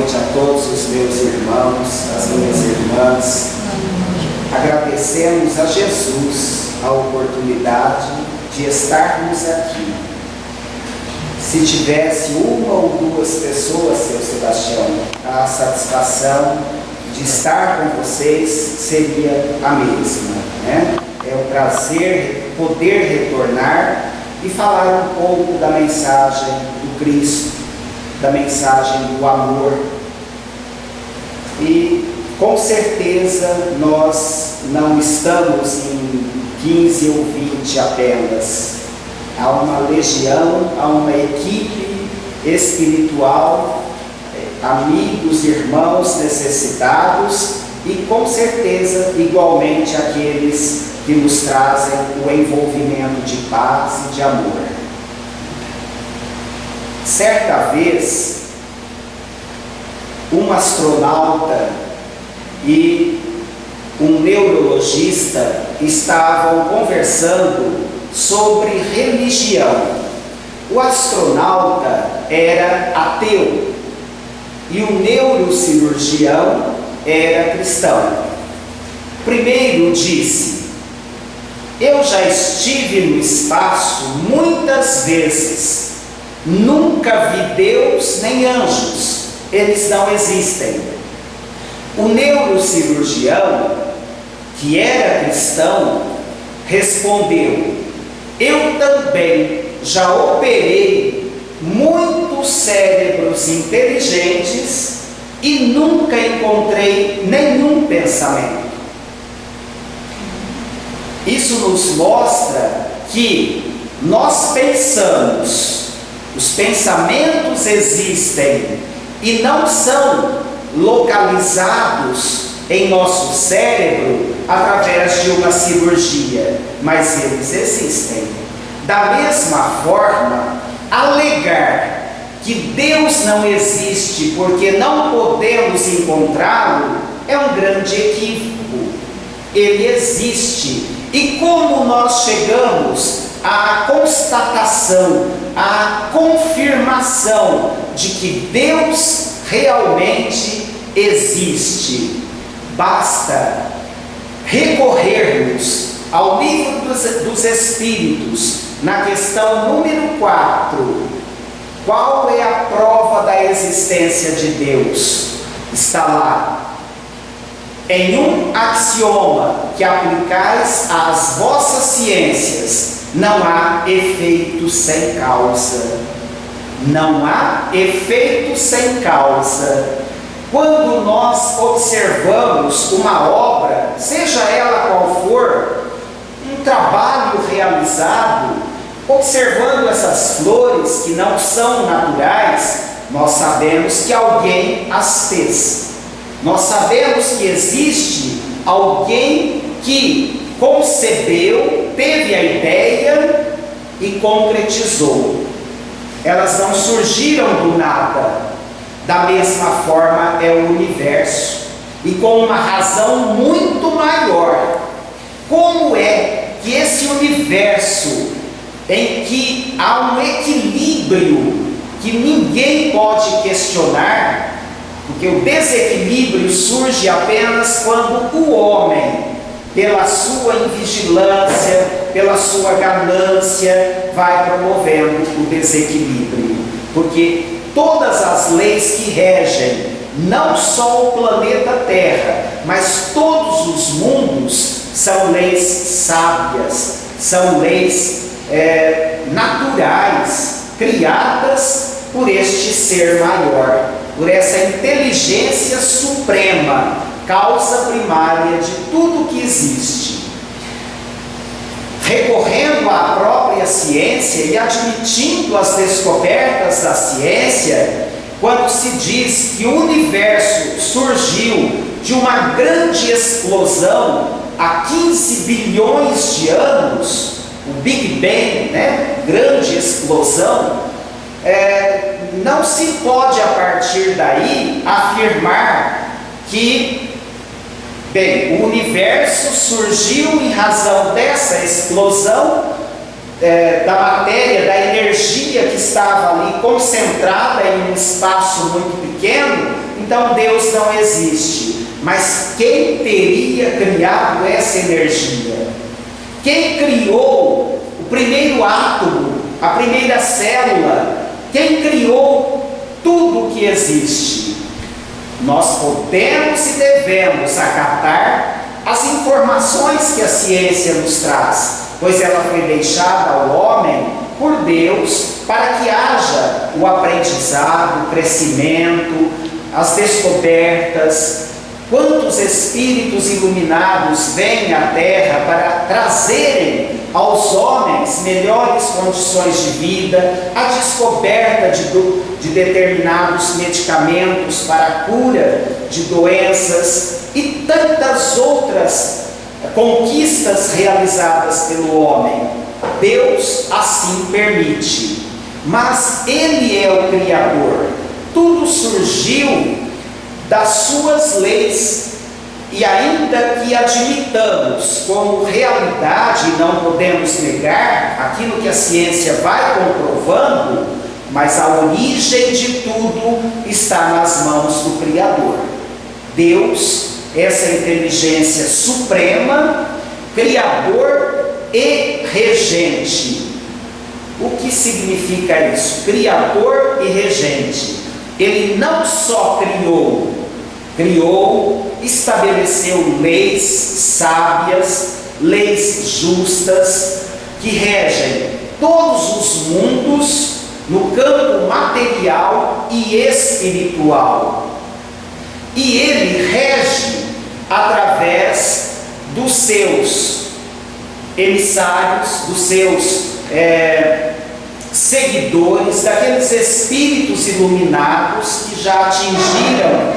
noite a todos os meus irmãos, as minhas irmãs. Agradecemos a Jesus a oportunidade de estarmos aqui. Se tivesse uma ou duas pessoas, seu Sebastião, a satisfação de estar com vocês seria a mesma, né? É um prazer poder retornar e falar um pouco da mensagem do Cristo, da mensagem do amor. E com certeza nós não estamos em 15 ou 20 apenas. Há uma legião, há uma equipe espiritual, amigos, irmãos necessitados e com certeza igualmente aqueles que nos trazem o envolvimento de paz e de amor. Certa vez, um astronauta e um neurologista estavam conversando sobre religião. O astronauta era ateu e o neurocirurgião era cristão. Primeiro disse: eu já estive no espaço muitas vezes, nunca vi Deus nem anjos, eles não existem. O neurocirurgião, que era cristão, respondeu: eu também já operei muitos cérebros inteligentes e nunca encontrei nenhum pensamento. Isso nos mostra que nós pensamos, os pensamentos existem e não são localizados em nosso cérebro através de uma cirurgia, mas eles existem. Da mesma forma, alegar que Deus não existe porque não podemos encontrá-lo é um grande equívoco. Ele existe. E como nós chegamos à constatação, à confirmação de que Deus realmente existe? Basta recorrermos ao livro dos Espíritos, na questão número 4. Qual é a prova da existência de Deus? Está lá. Em um axioma que aplicais às vossas ciências, não há efeito sem causa. Não há efeito sem causa. Quando nós observamos uma obra, seja ela qual for, um trabalho realizado, observando essas flores que não são naturais, nós sabemos que alguém as fez. Nós sabemos que existe alguém que concebeu, teve a ideia e concretizou. Elas não surgiram do nada. Da mesma forma é o universo, e com uma razão muito maior. Como é que esse universo, em que há um equilíbrio que ninguém pode questionar, porque o desequilíbrio surge apenas quando o homem, pela sua invigilância, pela sua ganância, vai promovendo o desequilíbrio. Porque todas as leis que regem, não só o planeta Terra, mas todos os mundos, são leis sábias, são leis naturais, criadas por este ser maior, por essa inteligência suprema, causa primária de tudo que existe. Recorrendo à própria ciência e admitindo as descobertas da ciência, quando se diz que o universo surgiu de uma grande explosão há 15 bilhões de anos, o Big Bang, né? Grande explosão, não se pode a partir daí afirmar que, bem, o universo surgiu em razão dessa explosão da matéria, da energia que estava ali concentrada em um espaço muito pequeno, então Deus não existe. Mas quem teria criado essa energia? Quem criou o primeiro átomo, a primeira célula? Quem criou tudo o que existe? Nós podemos e devemos acatar as informações que a ciência nos traz, pois ela foi deixada ao homem por Deus para que haja o aprendizado, o crescimento, as descobertas. Quantos espíritos iluminados vêm à Terra para trazerem aos homens melhores condições de vida, a descoberta de determinados medicamentos para a cura de doenças e tantas outras conquistas realizadas pelo homem. Deus assim permite, mas Ele é o Criador. Tudo surgiu das suas leis, e ainda que admitamos como realidade, não podemos negar aquilo que a ciência vai comprovando, mas a origem de tudo está nas mãos do Criador. Deus, essa inteligência suprema, Criador e regente. O que significa isso? Criador e regente. Ele não só criou, estabeleceu leis sábias, leis justas, que regem todos os mundos no campo material e espiritual. E Ele rege através dos seus emissários, dos seus seguidores, daqueles espíritos iluminados que já atingiram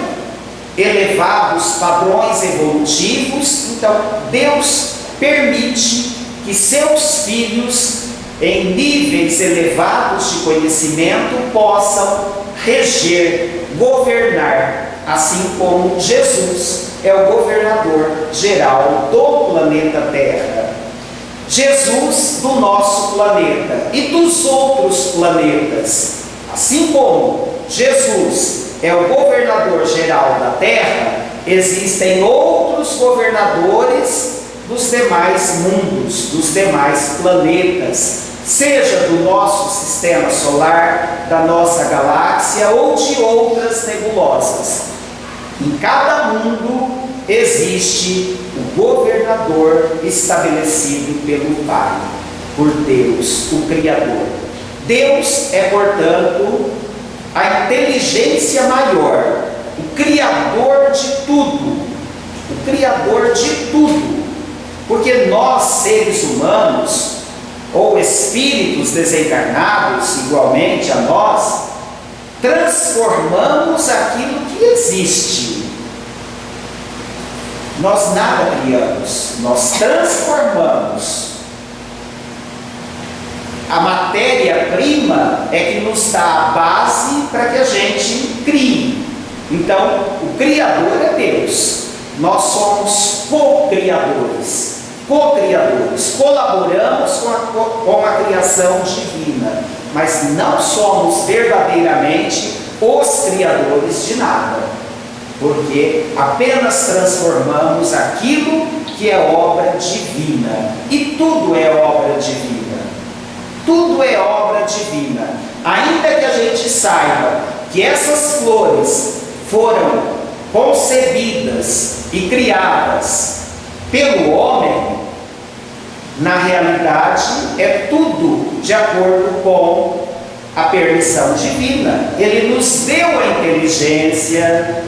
elevados padrões evolutivos. Então Deus permite que seus filhos em níveis elevados de conhecimento possam reger, governar, assim como Jesus é o governador geral do planeta Terra. Jesus do nosso planeta e dos outros planetas, assim como Jesus é o governador geral da Terra, existem outros governadores dos demais mundos, dos demais planetas, seja do nosso sistema solar, da nossa galáxia ou de outras nebulosas. Em cada mundo existe o governador estabelecido pelo Pai, por Deus, o Criador. Deus é, portanto, a inteligência maior, o Criador de tudo, o Criador de tudo, porque nós, seres humanos, ou espíritos desencarnados, igualmente a nós, transformamos aquilo que existe. Nós nada criamos, nós transformamos. A matéria-prima é que nos dá a base para que a gente crie. Então, o Criador é Deus. Nós somos co-criadores, colaboramos com a criação divina, mas não somos verdadeiramente os criadores de nada, porque apenas transformamos aquilo que é obra divina, e tudo é obra divina, tudo é obra divina. Ainda que a gente saiba que essas flores foram concebidas e criadas pelo homem, na realidade é tudo de acordo com a permissão divina. Ele nos deu a inteligência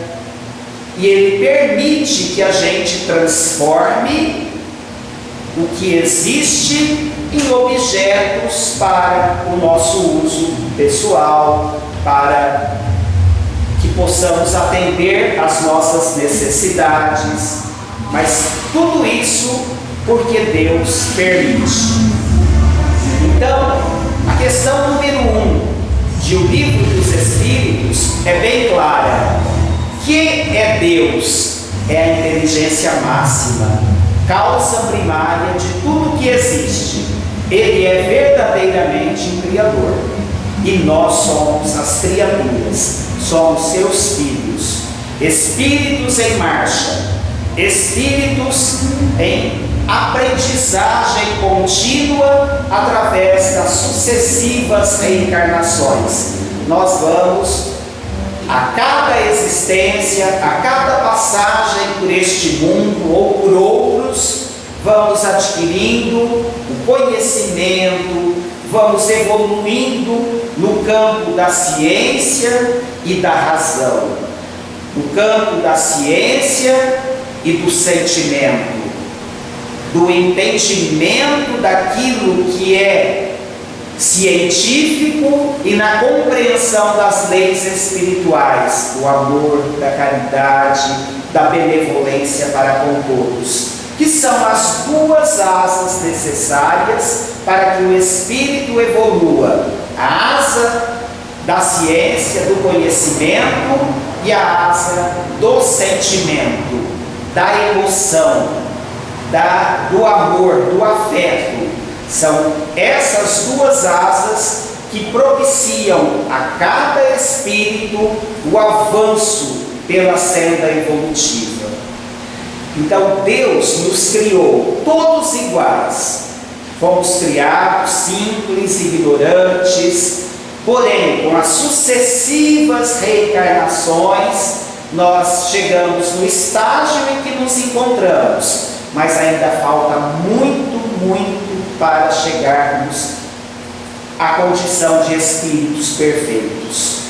e Ele permite que a gente transforme o que existe em objetos para o nosso uso pessoal, para que possamos atender às nossas necessidades, mas tudo isso porque Deus permite. Então, a questão número 1 de O Livro dos Espíritos é bem clara. Que é Deus? É a inteligência máxima, causa primária de tudo que existe. Ele é verdadeiramente um Criador, e nós somos as criaturas, somos seus filhos. espíritos em marcha, espíritos em aprendizagem contínua através das sucessivas reencarnações. Nós vamos, a cada existência, a cada passagem por este mundo ou por outros, vamos adquirindo o conhecimento, vamos evoluindo no campo da ciência e da razão, no campo da ciência e do sentimento, do entendimento daquilo que é científico e na compreensão das leis espirituais, do amor, da caridade, da benevolência para com todos, que são as duas asas necessárias para que o espírito evolua: a asa da ciência, do conhecimento, e a asa do sentimento, da emoção, do amor, do afeto. São essas duas asas que propiciam a cada espírito o avanço pela senda evolutiva. Então Deus nos criou todos iguais. Fomos criados simples, ignorantes, porém com as sucessivas reencarnações nós chegamos no estágio em que nos encontramos, mas ainda falta muito para chegarmos à condição de espíritos perfeitos.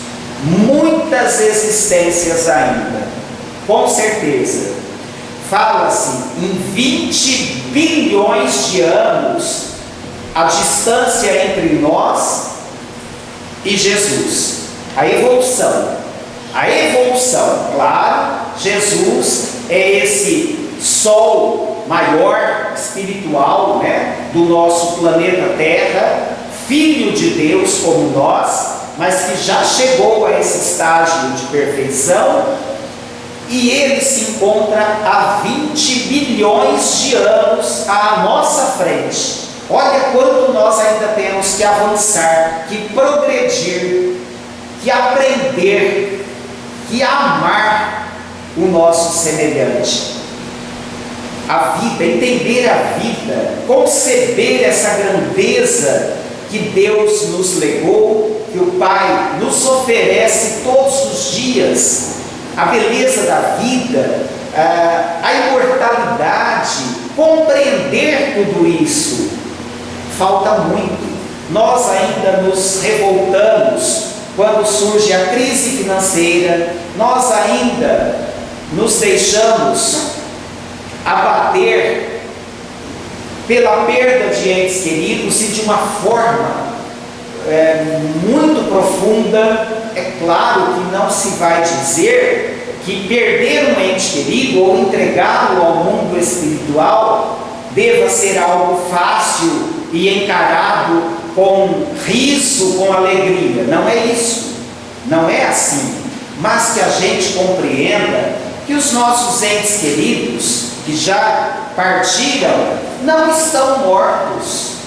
Muitas existências ainda, com certeza. Fala-se em 20 bilhões de anos a distância entre nós e Jesus. A evolução, claro, Jesus é esse sol maior, espiritual, do nosso planeta Terra, filho de Deus como nós, mas que já chegou a esse estágio de perfeição, e ele se encontra há 20 bilhões de anos à nossa frente. Olha quanto nós ainda temos que avançar, que progredir, que aprender, que amar o nosso semelhante. A vida, entender a vida, conceber essa grandeza que Deus nos legou, que o Pai nos oferece todos os dias, a beleza da vida, a imortalidade, compreender tudo isso. Falta muito. Nós ainda nos revoltamos quando surge a crise financeira, nós ainda nos deixamos abater pela perda de entes queridos, e de uma forma muito profunda. É claro que não se vai dizer que perder um ente querido ou entregá-lo ao mundo espiritual deva ser algo fácil e encarado com riso, com alegria. Não é isso, não é assim. Mas que a gente compreenda que os nossos entes queridos que já partiram não estão mortos.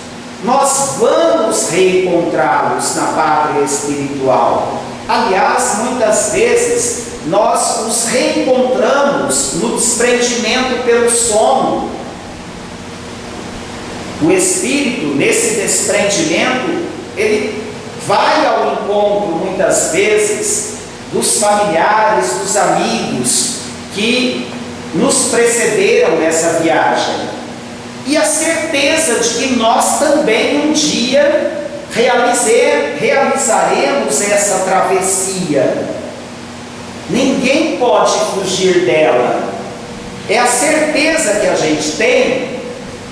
Nós vamos reencontrá-los na pátria espiritual. Aliás, muitas vezes nós os reencontramos no desprendimento pelo sono. O espírito, nesse desprendimento, ele vai ao encontro, muitas vezes, dos familiares, dos amigos que nos precederam nessa viagem. E a certeza de que nós também um dia realizaremos essa travessia. Ninguém pode fugir dela. É a certeza que a gente tem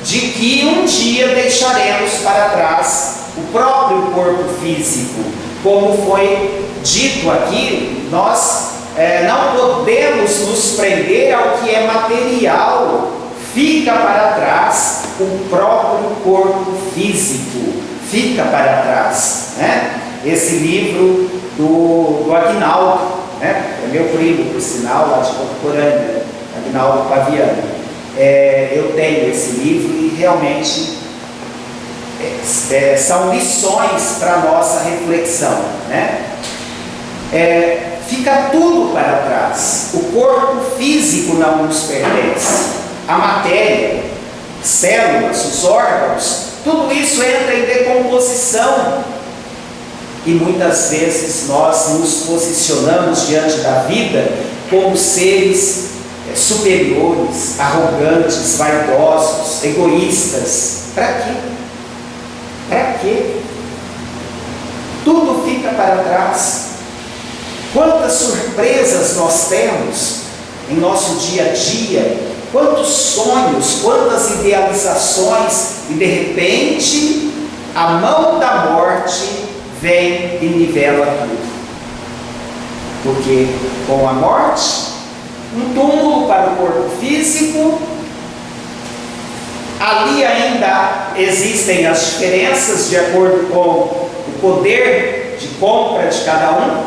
de que um dia deixaremos para trás o próprio corpo físico. Como foi dito aqui, nós não podemos nos prender ao que é material. Fica para trás o próprio corpo físico, fica para trás, Esse livro do Aguinaldo, é meu primo, por sinal, lá de Porporândia, Aguinaldo Paviano. Eu tenho esse livro e realmente são lições para a nossa reflexão, fica tudo para trás. O corpo físico não nos pertence. A matéria, células, os órgãos, tudo isso entra em decomposição. E muitas vezes nós nos posicionamos diante da vida como seres superiores, arrogantes, vaidosos, egoístas. Para quê? Para quê? Tudo fica para trás. Quantas surpresas nós temos em nosso dia a dia, quantos sonhos, quantas idealizações, e de repente a mão da morte vem e nivela tudo. Porque com a morte, um túmulo para o corpo físico, ali ainda existem as diferenças de acordo com o poder de compra de cada um,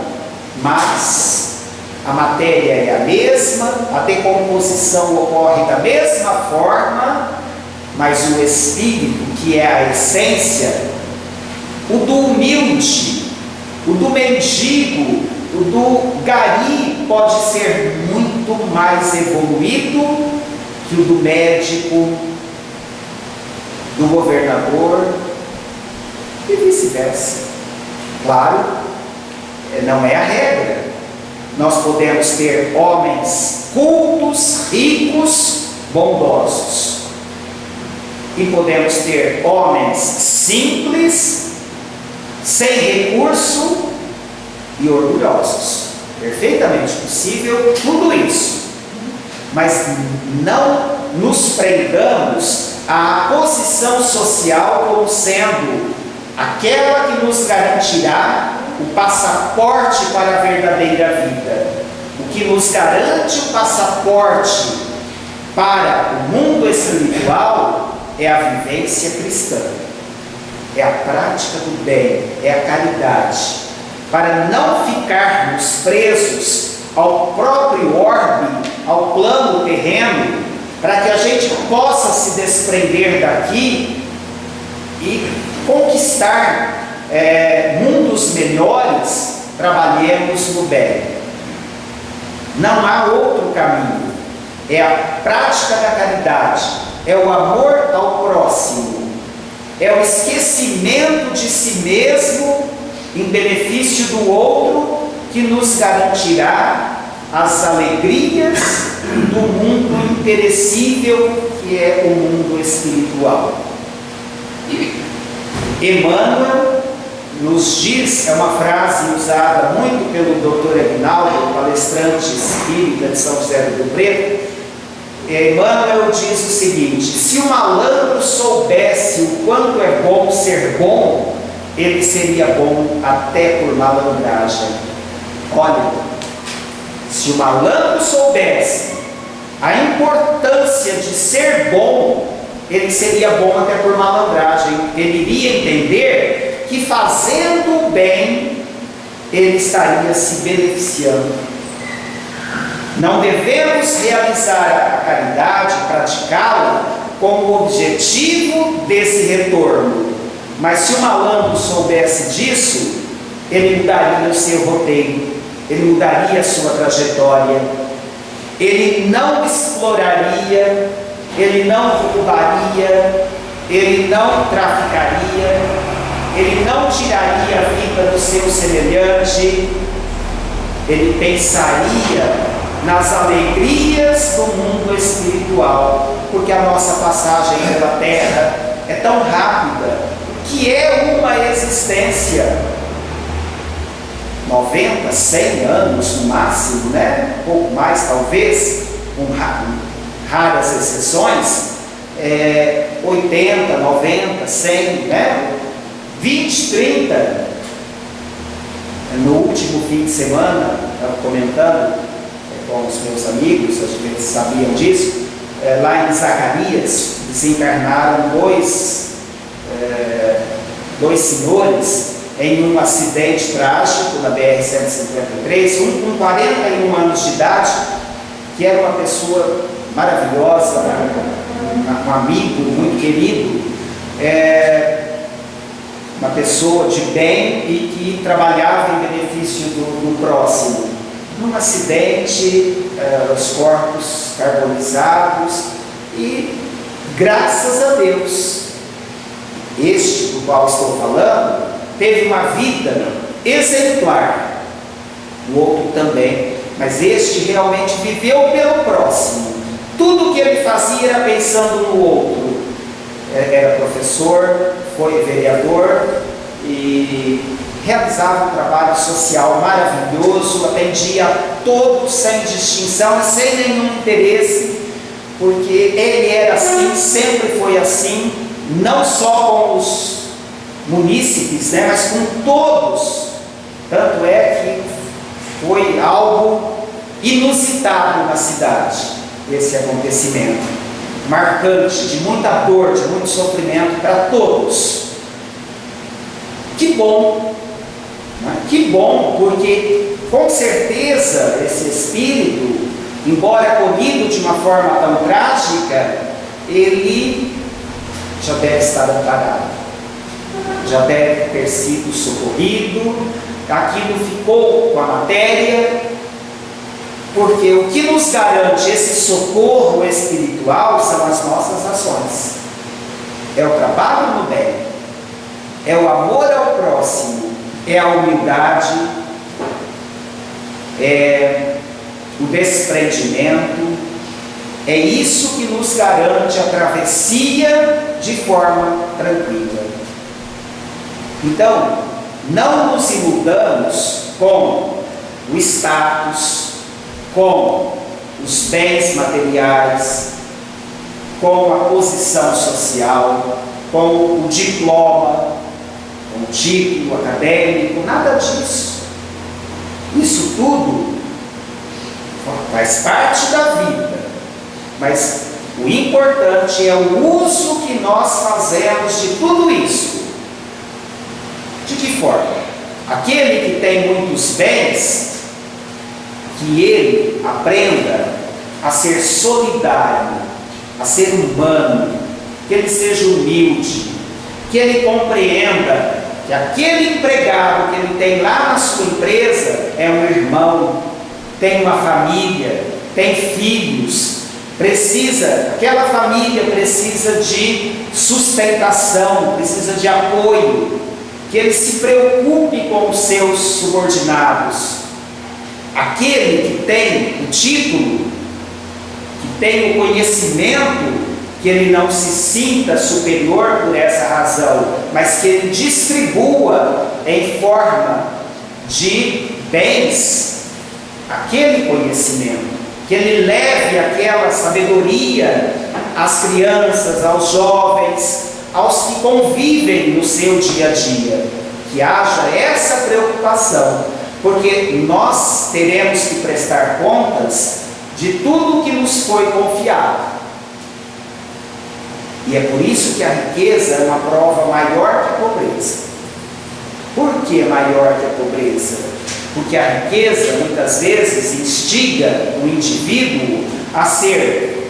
mas a matéria é a mesma, a decomposição ocorre da mesma forma, mas o espírito, que é a essência, o do humilde, o do mendigo, o do gari pode ser muito mais evoluído que o do médico, do governador e vice-versa. Claro, não é a regra. Nós podemos ter homens cultos, ricos, bondosos, e podemos ter homens simples, sem recurso e orgulhosos. Perfeitamente possível tudo isso. Mas não nos prendamos à posição social como sendo aquela que nos garantirá o passaporte para a verdadeira vida. O que nos garante o passaporte para o mundo espiritual é a vivência cristã, é a prática do bem, é a caridade, para não ficarmos presos ao próprio orbe, ao plano terreno, para que a gente possa se desprender daqui e conquistar mundos melhores. Trabalhemos no bem. Não há outro caminho. É a prática da caridade, é o amor ao próximo, é o esquecimento de si mesmo em benefício do outro que nos garantirá as alegrias do mundo imperecível que é o mundo espiritual. Emmanuel nos diz, é uma frase usada muito pelo Dr. Aguinaldo, palestrante espírita de São José do Rio Preto. Emmanuel diz o seguinte: se o malandro soubesse o quanto é bom ser bom, ele seria bom até por malandragem. Olha, se o malandro soubesse a importância de ser bom, ele seria bom até por malandragem. Ele iria entender que fazendo o bem, ele estaria se beneficiando. Não devemos realizar a caridade, praticá-la, com o objetivo desse retorno. Mas se o malandro soubesse disso, ele mudaria o seu roteiro, ele mudaria a sua trajetória, ele não exploraria, ele não roubaria, ele não traficaria, ele não tiraria a vida do seu semelhante, ele pensaria nas alegrias do mundo espiritual, porque a nossa passagem pela terra é tão rápida, que é uma existência, 90, 100 anos no máximo, né? Um pouco mais talvez, com raras exceções, 80, 90, 100, né? 20, 30. No último fim de semana, estava comentando com os meus amigos, acho que eles sabiam disso, lá em Zacarias desencarnaram dois senhores em um acidente trágico na BR-153, um com 41 anos de idade, que era uma pessoa maravilhosa, um amigo muito querido, uma pessoa de bem e que trabalhava em benefício do próximo. num acidente, os corpos carbonizados, e graças a Deus, este do qual estou falando, teve uma vida exemplar, o outro também, mas este realmente viveu pelo próximo. Tudo que ele fazia era pensando no outro. Era professor, foi vereador e realizava um trabalho social maravilhoso, atendia a todos sem distinção e sem nenhum interesse, porque ele era assim, sempre foi assim, não só com os munícipes, né, mas com todos. Tanto é que foi algo inusitado na cidade, esse acontecimento, marcante, de muita dor, de muito sofrimento para todos. Que bom, né? Que bom, porque com certeza esse espírito, embora colhido de uma forma tão trágica, ele já deve estar amparado, já deve ter sido socorrido, aquilo ficou com a matéria, porque o que nos garante esse socorro espiritual são as nossas ações, é o trabalho no bem, é o amor ao próximo, é a humildade, é o desprendimento, é isso que nos garante a travessia de forma tranquila. Então, não nos iludamos com o status, com os bens materiais, com a posição social, com o diploma, com o título acadêmico, nada disso. Isso tudo faz parte da vida, mas o importante é o uso que nós fazemos de tudo isso. De que forma? Aquele que tem muitos bens, que ele aprenda a ser solidário, a ser humano, que ele seja humilde, que ele compreenda que aquele empregado que ele tem lá na sua empresa é um irmão, tem uma família, tem filhos, aquela família precisa de sustentação, precisa de apoio, que ele se preocupe com os seus subordinados. Aquele que tem o título, que tem o conhecimento, que ele não se sinta superior por essa razão, mas que ele distribua em forma de bens aquele conhecimento, que ele leve aquela sabedoria às crianças, aos jovens, aos que convivem no seu dia a dia, que haja essa preocupação, porque nós teremos que prestar contas de tudo que nos foi confiado. E é por isso que a riqueza é uma prova maior que a pobreza. Por que maior que a pobreza? Porque a riqueza muitas vezes instiga o indivíduo a ser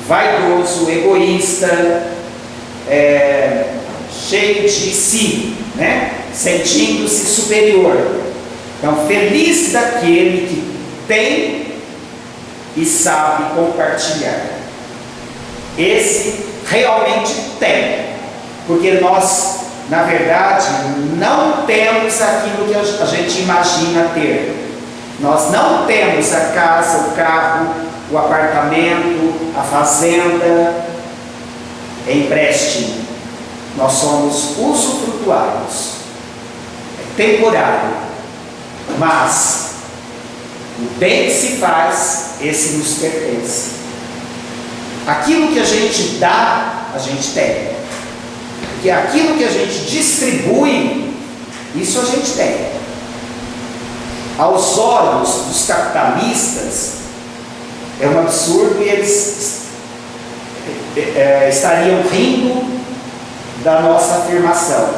vaidoso, egoísta, cheio de si, né? Sentindo-se superior. Então, feliz daquele que tem e sabe compartilhar. Esse realmente tem, porque nós, na verdade, não temos aquilo que a gente imagina ter. Nós não temos a casa, o carro, o apartamento, a fazenda em empréstimo. Nós somos usufrutuários, é temporário, mas o bem que se faz, esse nos pertence. Aquilo que a gente dá, a gente tem. Porque aquilo que a gente distribui, isso a gente tem. Aos olhos dos capitalistas, é um absurdo e eles estariam rindo da nossa afirmação,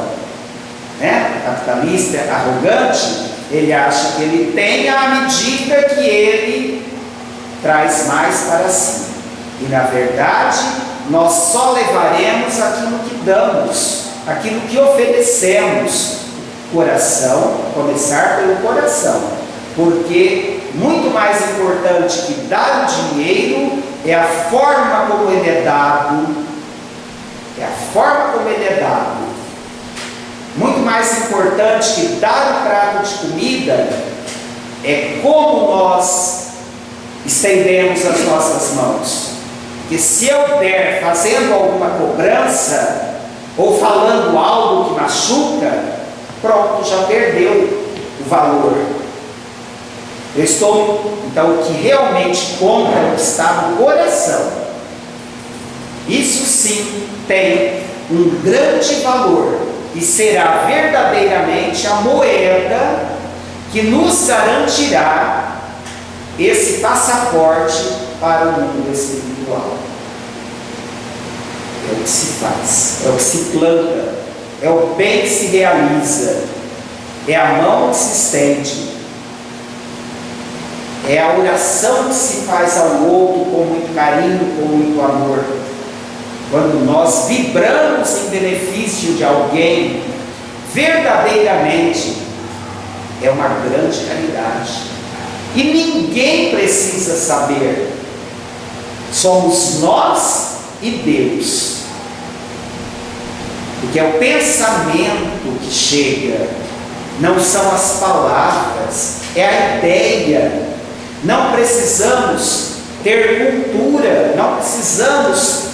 né? O capitalista arrogante, ele acha que ele tem à medida que ele traz mais para si. E na verdade, nós só levaremos aquilo que damos, aquilo que oferecemos. Coração, começar pelo coração, porque muito mais importante que dar o dinheiro é a forma como ele é dado. É a forma como ele é dado. Muito mais importante que dar um prato de comida é como nós estendemos as nossas mãos. Porque se eu der fazendo alguma cobrança ou falando algo que machuca, pronto, já perdeu o valor. Então, o que realmente conta é o que está no coração. Isso sim tem um grande valor e será verdadeiramente a moeda que nos garantirá esse passaporte para o mundo espiritual. É o que se faz, é o que se planta, é o bem que se realiza, é a mão que se estende, é a oração que se faz ao outro com muito carinho, com muito amor. Quando nós vibramos em benefício de alguém, verdadeiramente, é uma grande caridade. E ninguém precisa saber. Somos nós e Deus. Porque é o pensamento que chega, não são as palavras, é a ideia. Não precisamos ter cultura, não precisamos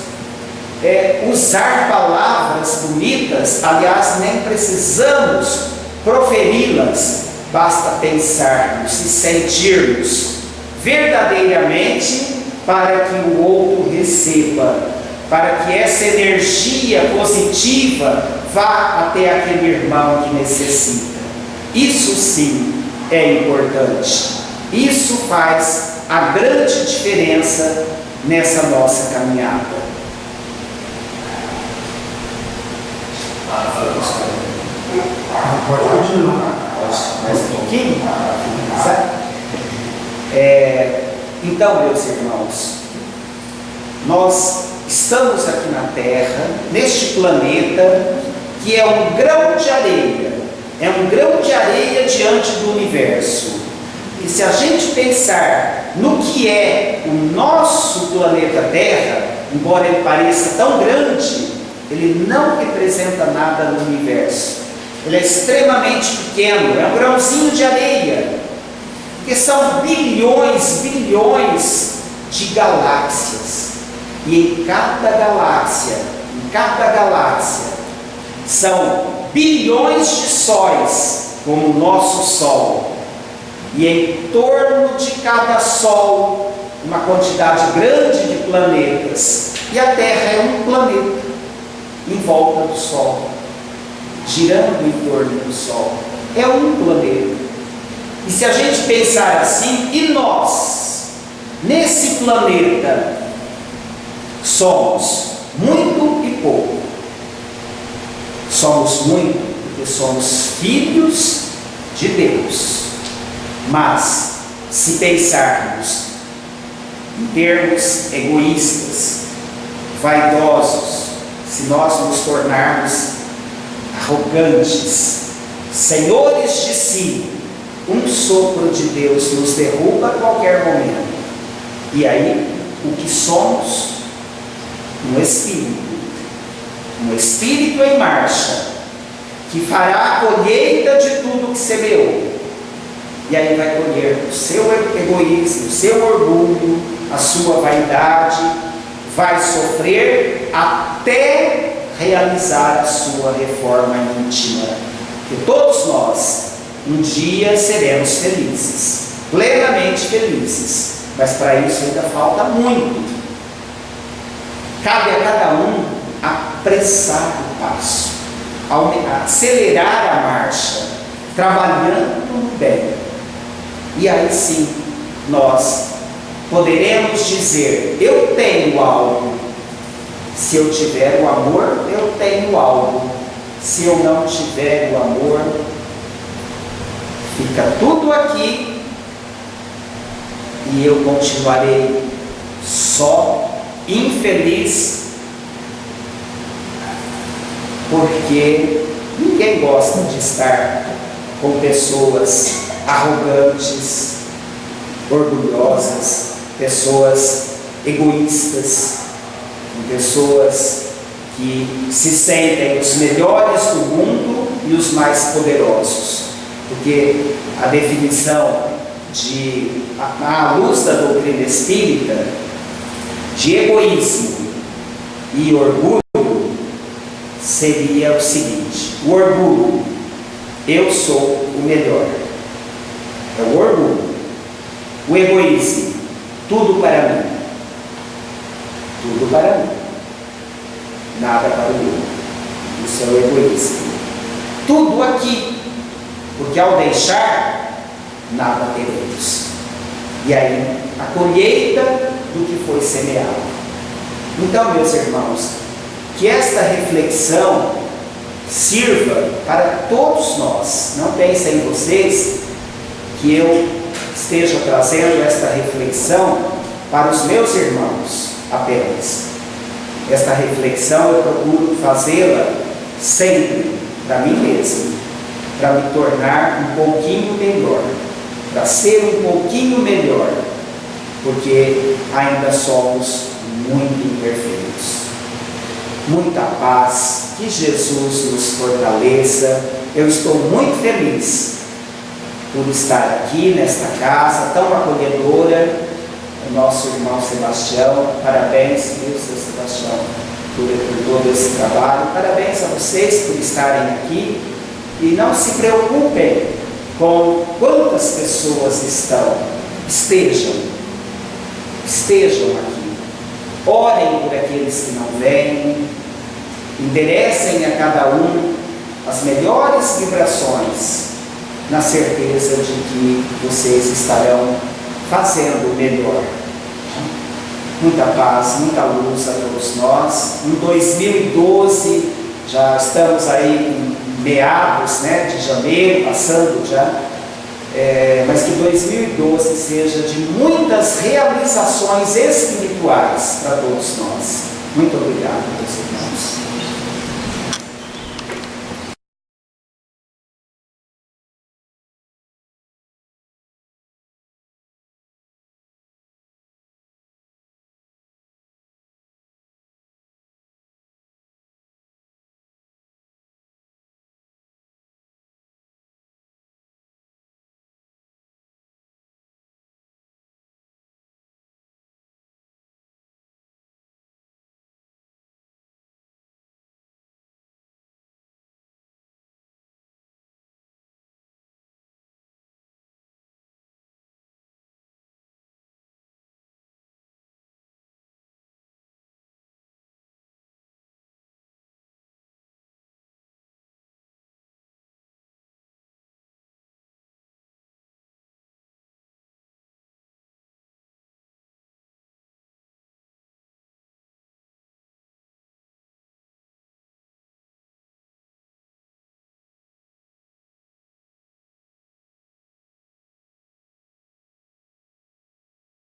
usar palavras bonitas, aliás, nem precisamos proferi-las, basta pensarmos e sentirmos verdadeiramente para que o outro receba, para que essa energia positiva vá até aquele irmão que necessita. Isso sim é importante. Isso faz a grande diferença nessa nossa caminhada. Pode continuar. Mais um pouquinho? Então, meus irmãos, nós estamos aqui na Terra, neste planeta, que é um grão de areia. É um grão de areia diante do universo. E se a gente pensar no que é o nosso planeta Terra, embora ele pareça tão grande, ele não representa nada no universo. Ele é extremamente pequeno, é um grãozinho de areia, que são bilhões de galáxias. E em cada galáxia, são bilhões de sóis, como o nosso Sol. E em torno de cada Sol, uma quantidade grande de planetas. E a Terra é um planeta em volta do Sol, girando em torno do Sol. É um planeta. E se a gente pensar assim, e nós, nesse planeta, somos muito e pouco. Somos muito porque somos filhos de Deus. Mas, se pensarmos em termos egoístas, vaidosos, se nós nos tornarmos arrogantes, senhores de si, um sopro de Deus nos derruba a qualquer momento. E aí, o que somos? Um espírito em marcha, que fará a colheita de tudo que semeou. E aí vai colher o seu egoísmo, o seu orgulho, a sua vaidade, vai sofrer até realizar a sua reforma íntima. Porque todos nós, um dia seremos felizes, plenamente felizes, mas para isso ainda falta muito. Cabe a cada um apressar o passo, acelerar a marcha, trabalhando no bem. E aí sim, nós poderemos dizer: eu tenho algo. Se eu tiver o amor, eu tenho algo. Se eu não tiver o amor, fica tudo aqui e eu continuarei só, infeliz, porque ninguém gosta de estar com pessoas arrogantes, orgulhosas, pessoas egoístas, pessoas que se sentem os melhores do mundo e os mais poderosos. Porque a definição à luz da doutrina espírita, de egoísmo e orgulho, seria o seguinte: o orgulho, eu sou o melhor, é o orgulho. O egoísmo, tudo para mim, tudo para mim, nada para o outro. Isso é o egoísmo. Tudo aqui, porque ao deixar, nada teremos. E aí, a colheita do que foi semeado. Então, meus irmãos, que esta reflexão sirva para todos nós. Não pensem em vocês que eu esteja trazendo esta reflexão para os meus irmãos apenas. Esta reflexão eu procuro fazê-la sempre para mim mesmo, para me tornar um pouquinho melhor, para ser um pouquinho melhor, porque ainda somos muito imperfeitos. Muita paz, que Jesus nos fortaleça. Eu estou muito feliz por estar aqui nesta casa tão acolhedora. O nosso irmão Sebastião, parabéns, viu, seu Sebastião, por todo esse trabalho. Parabéns a vocês por estarem aqui. E não se preocupem com quantas pessoas estejam aqui. Orem por aqueles que não vêm, enderecem a cada um as melhores vibrações, na certeza de que vocês estarão fazendo o melhor. Muita paz, muita luz a todos nós. Em 2012, já estamos aí em meados, de janeiro, passando já, mas que 2012 seja de muitas realizações espirituais para todos nós. Muito obrigado, meus irmãos.